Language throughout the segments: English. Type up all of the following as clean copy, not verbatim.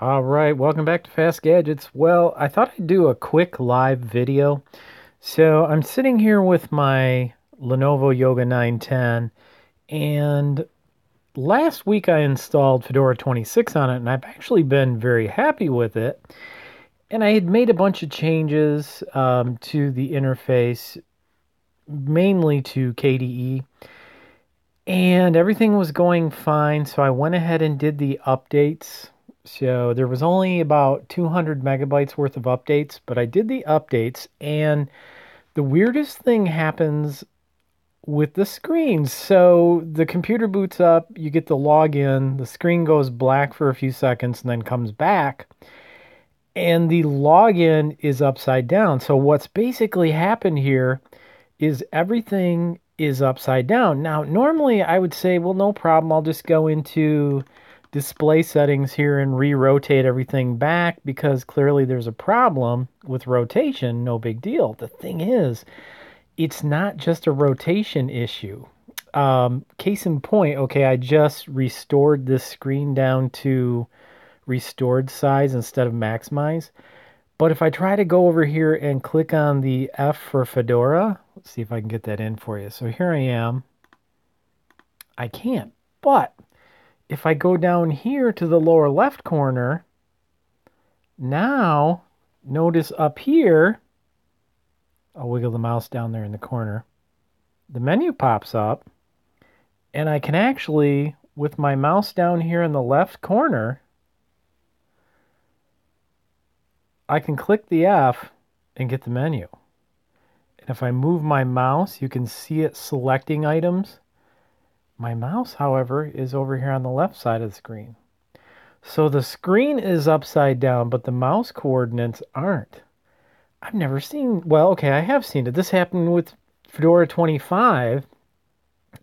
All right, welcome back to Fast Gadgets. Well, I thought I'd do a quick live video. So I'm sitting here with my Lenovo Yoga 910, and last week I installed Fedora 26 on it, and I've actually been very happy with it. And I had made a bunch of changes to the interface, mainly to KDE, and everything was going fine. So I went ahead and did the updates. So there was only about 200 megabytes worth of updates, but I did the updates, and the weirdest thing happens with the screen. So the computer boots up, you get the login, the screen goes black for a few seconds and then comes back, and the login is upside down. So what's basically happened here is everything is upside down. Now, normally I would say, well, no problem. I'll just go into display settings here and re-rotate everything back because clearly there's a problem with rotation. No big deal. The thing is, it's not just a rotation issue. Case in point, okay, I just restored this screen down to restored size instead of maximize. But if I try to go over here and click on the F for Fedora, let's see if I can get that in for you. So here I am. I can't. But if I go down here to the lower left corner, now notice up here, I'll wiggle the mouse down there in the corner, the menu pops up, and I can actually, with my mouse down here in the left corner, I can click the F and get the menu. And if I move my mouse, you can see it selecting items. My mouse, however, is over here on the left side of the screen. So the screen is upside down, but the mouse coordinates aren't. I've never seen, well, okay, I have seen it. This happened with Fedora 25,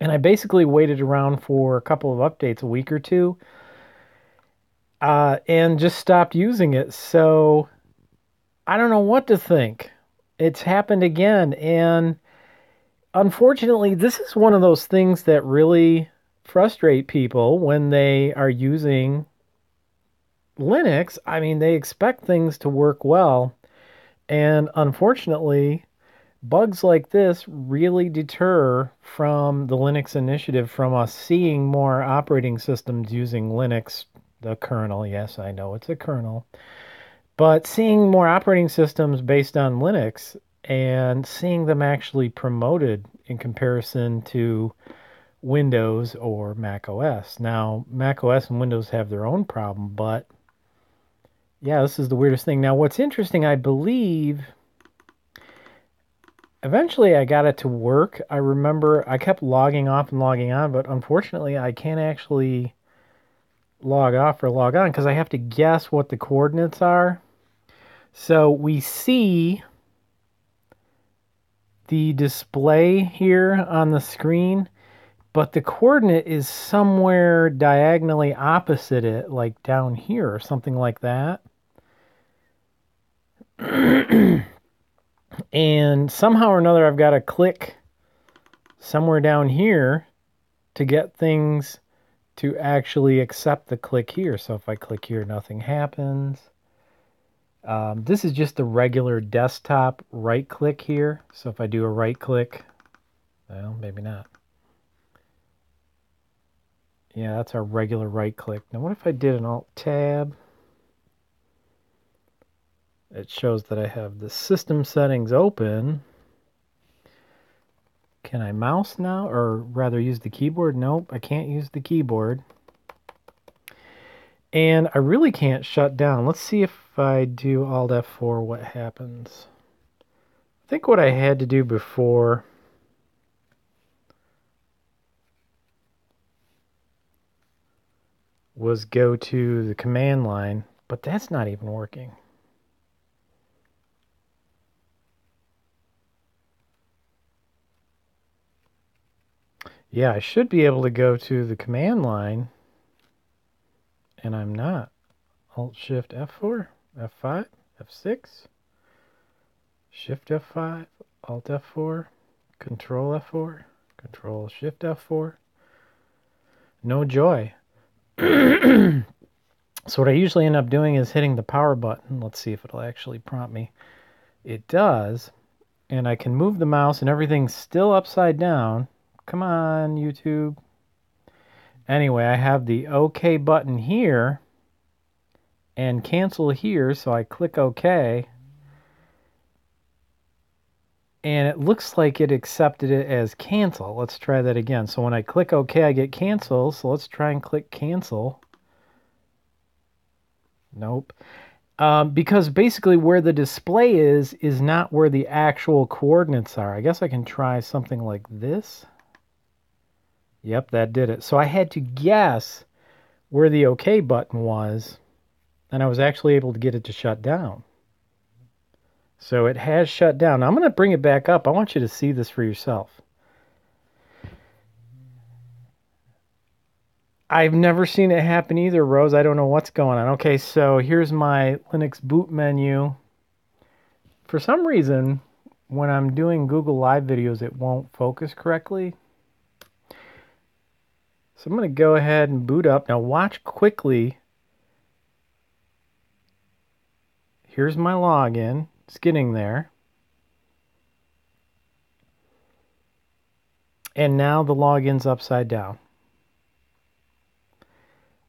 and I basically waited around for a couple of updates, a week or two, and just stopped using it. So I don't know what to think. It's happened again, and unfortunately, this is one of those things that really frustrate people when they are using Linux. I mean, they expect things to work well, and unfortunately, bugs like this really deter from the Linux initiative, from us seeing more operating systems using Linux, the kernel. Yes, I know it's a kernel. But seeing more operating systems based on Linux and seeing them actually promoted in comparison to Windows or Mac OS. Now, Mac OS and Windows have their own problem, but yeah, this is the weirdest thing. Now, what's interesting, I believe, eventually I got it to work. I remember I kept logging off and logging on, but unfortunately I can't actually log off or log on because I have to guess what the coordinates are. So we see the display here on the screen, but the coordinate is somewhere diagonally opposite it, like down here or something like that. And somehow or another, I've got to click somewhere down here to get things to actually accept the click here. So if I click here, nothing happens. This is just a regular desktop right click here. So if I do a right click, well, maybe not. Yeah, that's our regular right click. Now what if I did an Alt Tab? It shows that I have the system settings open. Can I mouse now, or rather use the keyboard? Nope, I can't use the keyboard. And I really can't shut down. Let's see if I do Alt F4, what happens. I think what I had to do before was go to the command line, but that's not even working. Yeah, I should be able to go to the command line, and I'm not. Alt Shift F4, F5, F6, Shift F5, Alt F4, Control F4, Control Shift F4. No joy. So what I usually end up doing is hitting the power button. Let's see if it'll actually prompt me. It does. And I can move the mouse and everything's still upside down. Come on, YouTube. Anyway, I have the OK button here and cancel here. So I click OK. And it looks like it accepted it as cancel. Let's try that again. So when I click OK, I get cancel. So let's try and click cancel. Nope. Because basically where the display is not where the actual coordinates are. I guess I can try something like this. Yep, that did it. So I had to guess where the OK button was, and I was actually able to get it to shut down. So it has shut down. Now I'm going to bring it back up. I want you to see this for yourself. I've never seen it happen either, Rose. I don't know what's going on. Okay, so here's my Linux boot menu. For some reason, when I'm doing Google Live videos, it won't focus correctly. So I'm going to go ahead and boot up. Now watch quickly. Here's my login. It's getting there. And now the login's upside down.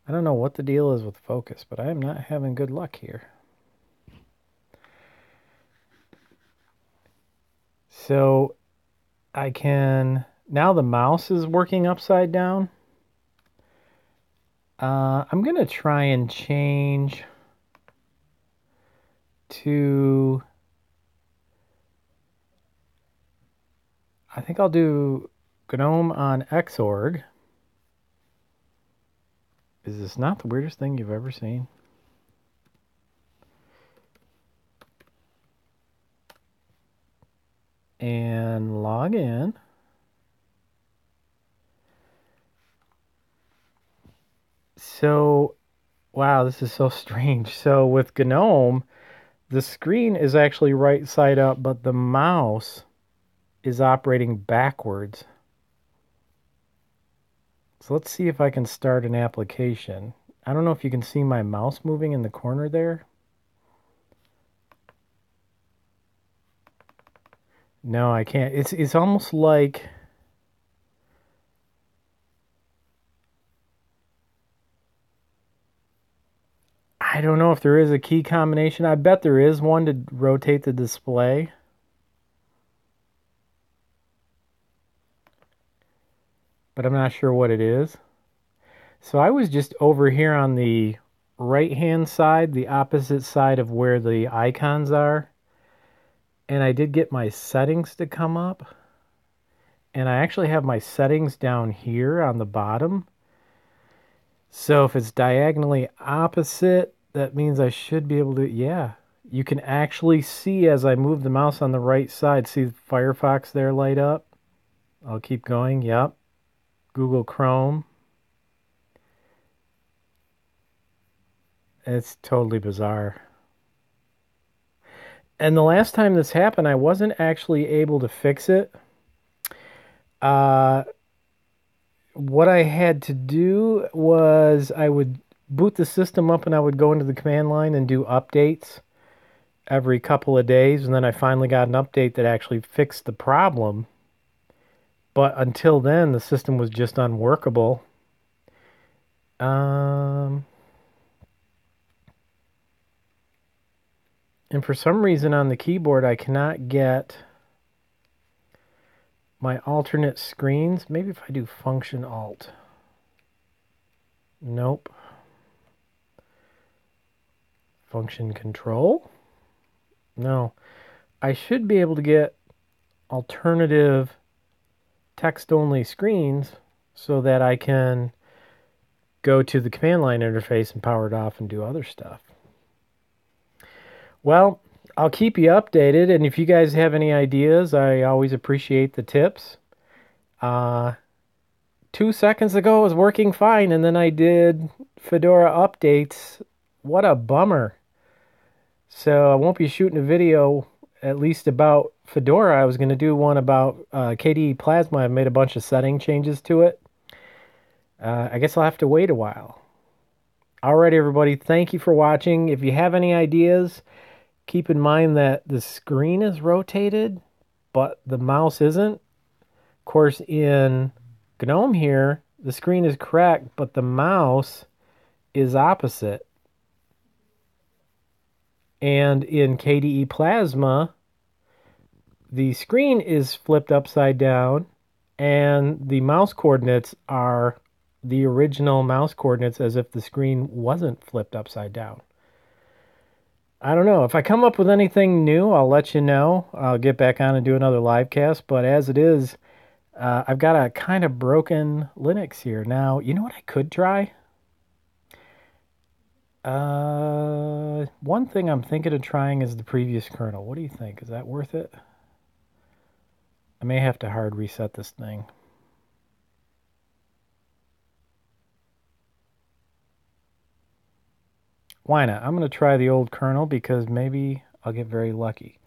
I don't know what the deal is with focus, but I am not having good luck here. So I can, now the mouse is working upside down. I'm going to try and change to, I think I'll do GNOME on Xorg. Is this not the weirdest thing you've ever seen? And log in. So, wow, this is so strange. So with GNOME, the screen is actually right side up, but the mouse is operating backwards. So let's see if I can start an application. I don't know if you can see my mouse moving in the corner there. No, I can't. It's almost like I don't know if there is a key combination. I bet there is one to rotate the display. But I'm not sure what it is. So I was just over here on the right-hand side, the opposite side of where the icons are. And I did get my settings to come up. And I actually have my settings down here on the bottom. So if it's diagonally opposite, that means I should be able to, yeah. You can actually see as I move the mouse on the right side, see Firefox there light up. I'll keep going, yep. Google Chrome. It's totally bizarre. And the last time this happened, I wasn't actually able to fix it. What I had to do was I would boot the system up and I would go into the command line and do updates every couple of days. And then I finally got an update that actually fixed the problem. But until then, the system was just unworkable. And for some reason on the keyboard, I cannot get my alternate screens. Maybe if I do function alt. Nope. Function control. No. I should be able to get alternative text-only screens so that I can go to the command line interface and power it off and do other stuff. Well, I'll keep you updated, and if you guys have any ideas, I always appreciate the tips. 2 seconds ago it was working fine, and then I did Fedora updates. What a bummer. So I won't be shooting a video at least about Fedora. I was going to do one about KDE Plasma. I've made a bunch of setting changes to it. I guess I'll have to wait a while. Alright, everybody, thank you for watching. If you have any ideas, keep in mind that the screen is rotated, but the mouse isn't. Of course, in GNOME here, the screen is correct, but the mouse is opposite. And in KDE Plasma, the screen is flipped upside down, and the mouse coordinates are the original mouse coordinates as if the screen wasn't flipped upside down. I don't know. If I come up with anything new, I'll let you know. I'll get back on and do another live cast. But as it is, I've got a kind of broken Linux here. Now, you know what I could try? One thing I'm thinking of trying is the previous kernel. What do you think? Is that worth it? I may have to hard reset this thing. Why not? I'm going to try the old kernel because maybe I'll get very lucky.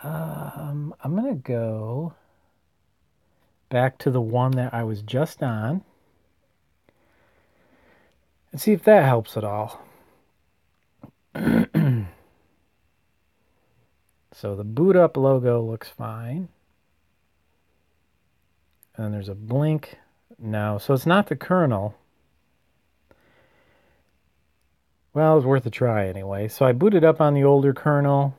I'm going to go back to the one that I was just on and see if that helps at all. So the boot up logo looks fine. And then there's a blink. No, so it's not the kernel. Well, it was worth a try anyway. So I booted up on the older kernel.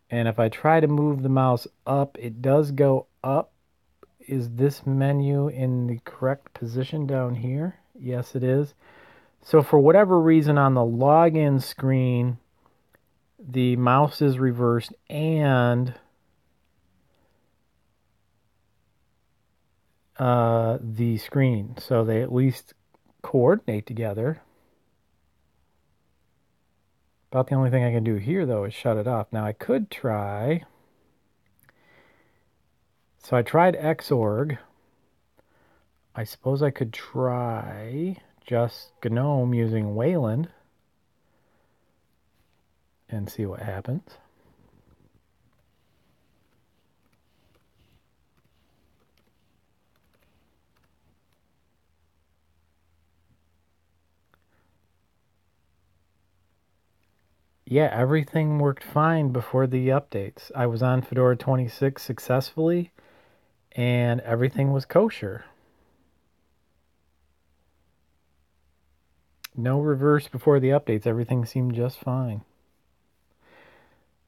And if I try to move the mouse up, it does go up. Is this menu in the correct position down here? Yes, it is. So for whatever reason on the login screen, the mouse is reversed and the screen. So they at least coordinate together. About the only thing I can do here, though, is shut it off. Now, I could try... So I tried Xorg. I suppose I could try just GNOME using Wayland and see what happens. Yeah, everything worked fine before the updates. I was on Fedora 26 successfully, and everything was kosher. No reverse before the updates. Everything seemed just fine.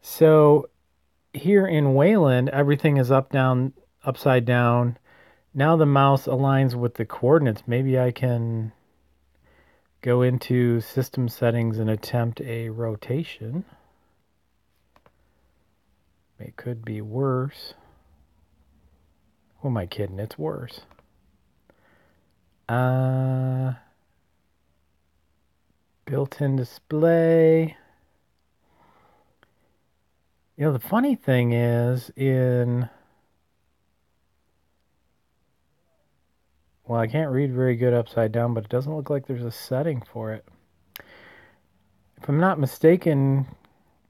So here in Wayland, everything is up, down, upside down. Now the mouse aligns with the coordinates. Maybe I can go into system settings and attempt a rotation. It could be worse. Who am I kidding? It's worse. Built-in display. You know, the funny thing is well, I can't read very good upside down, but it doesn't look like there's a setting for it. If I'm not mistaken,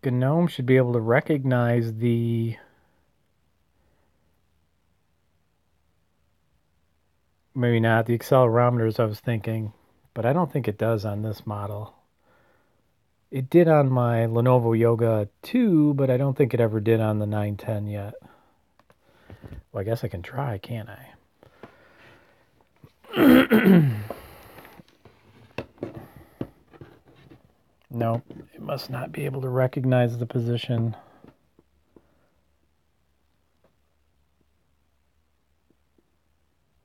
GNOME should be able to recognize the maybe not the accelerometers I was thinking, but I don't think it does on this model. It did on my Lenovo Yoga 2, but I don't think it ever did on the 910 yet. Well, I guess I can try, can't I? No, it must not be able to recognize the position.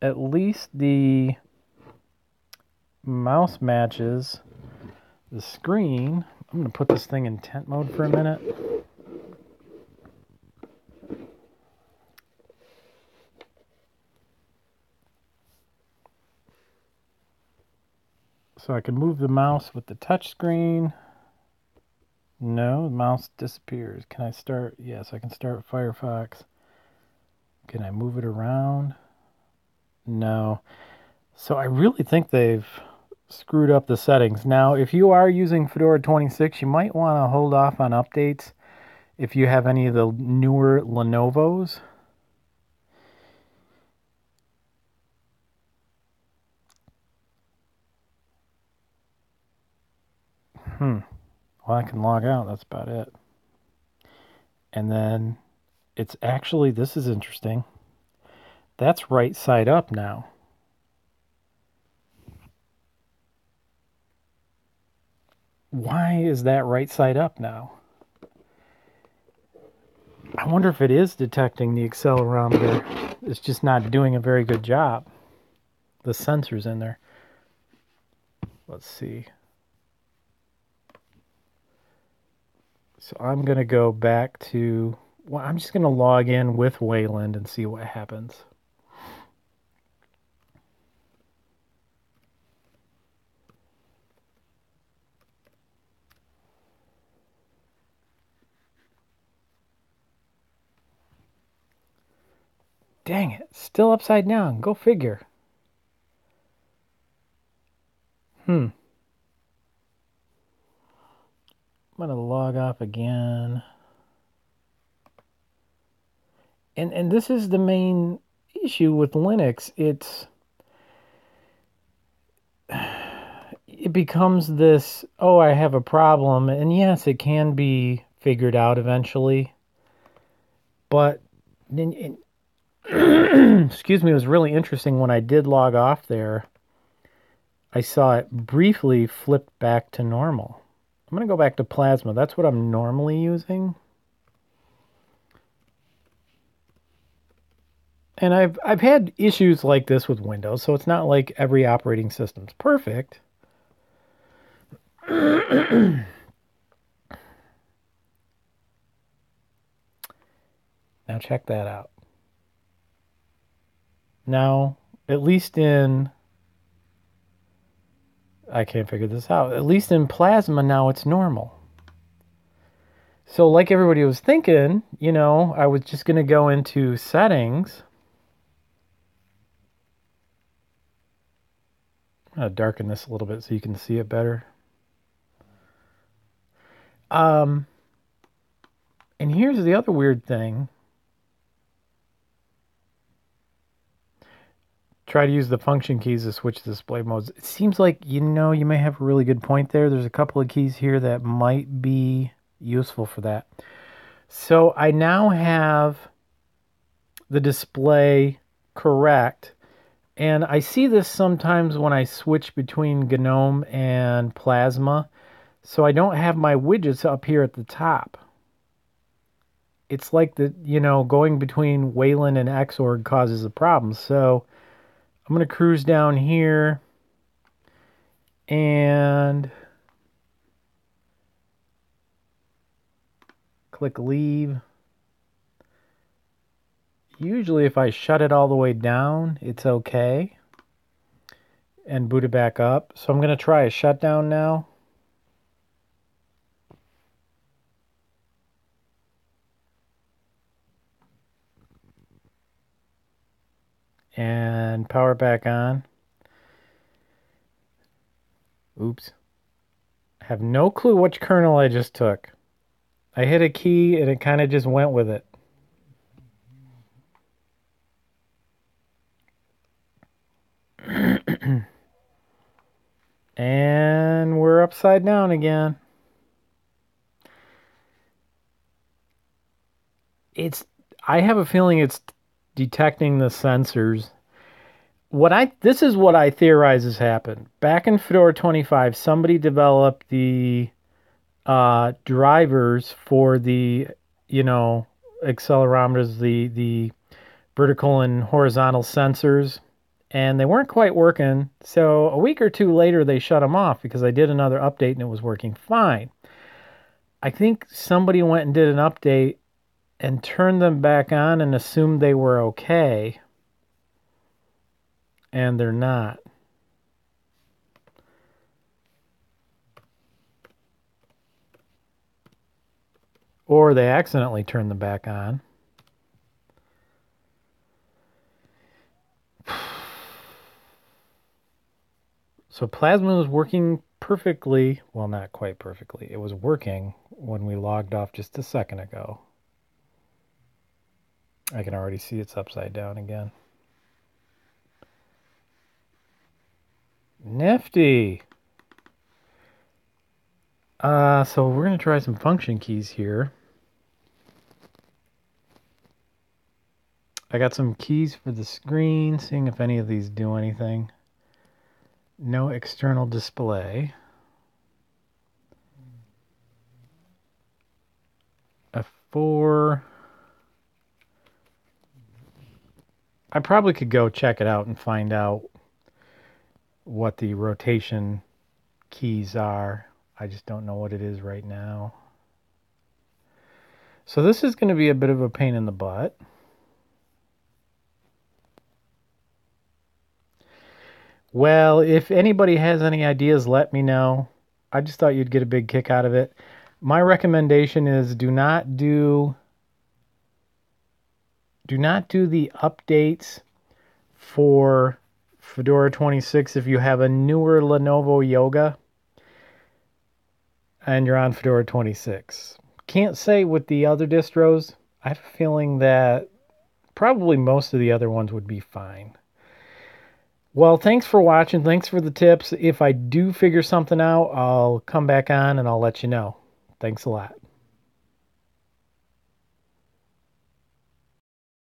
At least the mouse matches the screen. I'm going to put this thing in tent mode for a minute. So I can move the mouse with the touch screen. No, the mouse disappears. Can I start? Yes, I can start Firefox. Can I move it around? No. So I really think they've screwed up the settings. Now, if you are using Fedora 26, you might want to hold off on updates if you have any of the newer Lenovos. Well, I can log out. That's about it. And then it's actually, this is interesting. That's right side up now. Why is that right side up now? I wonder if it is detecting the accelerometer. It's just not doing a very good job. The sensors in there. Let's see. So I'm going to go back to, well, I'm just going to log in with Wayland and see what happens. Dang it, still upside down. Go figure. I'm going to log off again. And this is the main issue with Linux. It becomes this, oh, I have a problem. And yes, it can be figured out eventually. But, excuse me, it was really interesting when I did log off there. I saw it briefly flip back to normal. I'm going to go back to Plasma. That's what I'm normally using. And I've had issues like this with Windows, so it's not like every operating system's perfect. Now check that out. Now, at least in, I can't figure this out. At least in Plasma now it's normal. So like everybody was thinking, I was just going to go into settings. I'm going to darken this a little bit so you can see it better. And here's the other weird thing. Try to use the function keys to switch display modes. It seems like, you may have a really good point there. There's a couple of keys here that might be useful for that. So I now have the display correct. And I see this sometimes when I switch between Genome and Plasma. So I don't have my widgets up here at the top. It's like going between Wayland and Xorg causes a problem. So I'm going to cruise down here and click leave. Usually if I shut it all the way down, it's okay. And boot it back up. So I'm going to try a shutdown now. And power back on. Oops. I have no clue which kernel I just took. I hit a key and it kind of just went with it. And we're upside down again. I have a feeling it's detecting the sensors. This is what I theorize has happened. Back in Fedora 25, somebody developed the drivers for the, accelerometers, the vertical and horizontal sensors, and they weren't quite working. So a week or two later, they shut them off because I did another update and it was working fine. I think somebody went and did an update and turned them back on and assumed they were okay. And they're not. Or they accidentally turned them back on. So Plasma was working perfectly. Well, not quite perfectly. It was working when we logged off just a second ago. I can already see it's upside down again. Nifty. So we're going to try some function keys here. I got some keys for the screen, seeing if any of these do anything. No external display. F4. I probably could go check it out and find out what the rotation keys are. I just don't know what it is right now. So this is going to be a bit of a pain in the butt. Well, if anybody has any ideas, let me know. I just thought you'd get a big kick out of it. My recommendation is do not do the updates for Fedora 26 if you have a newer Lenovo Yoga and you're on Fedora 26. Can't say with the other distros. I have a feeling that probably most of the other ones would be fine. Well, thanks for watching. Thanks for the tips. If I do figure something out, I'll come back on and I'll let you know. Thanks a lot.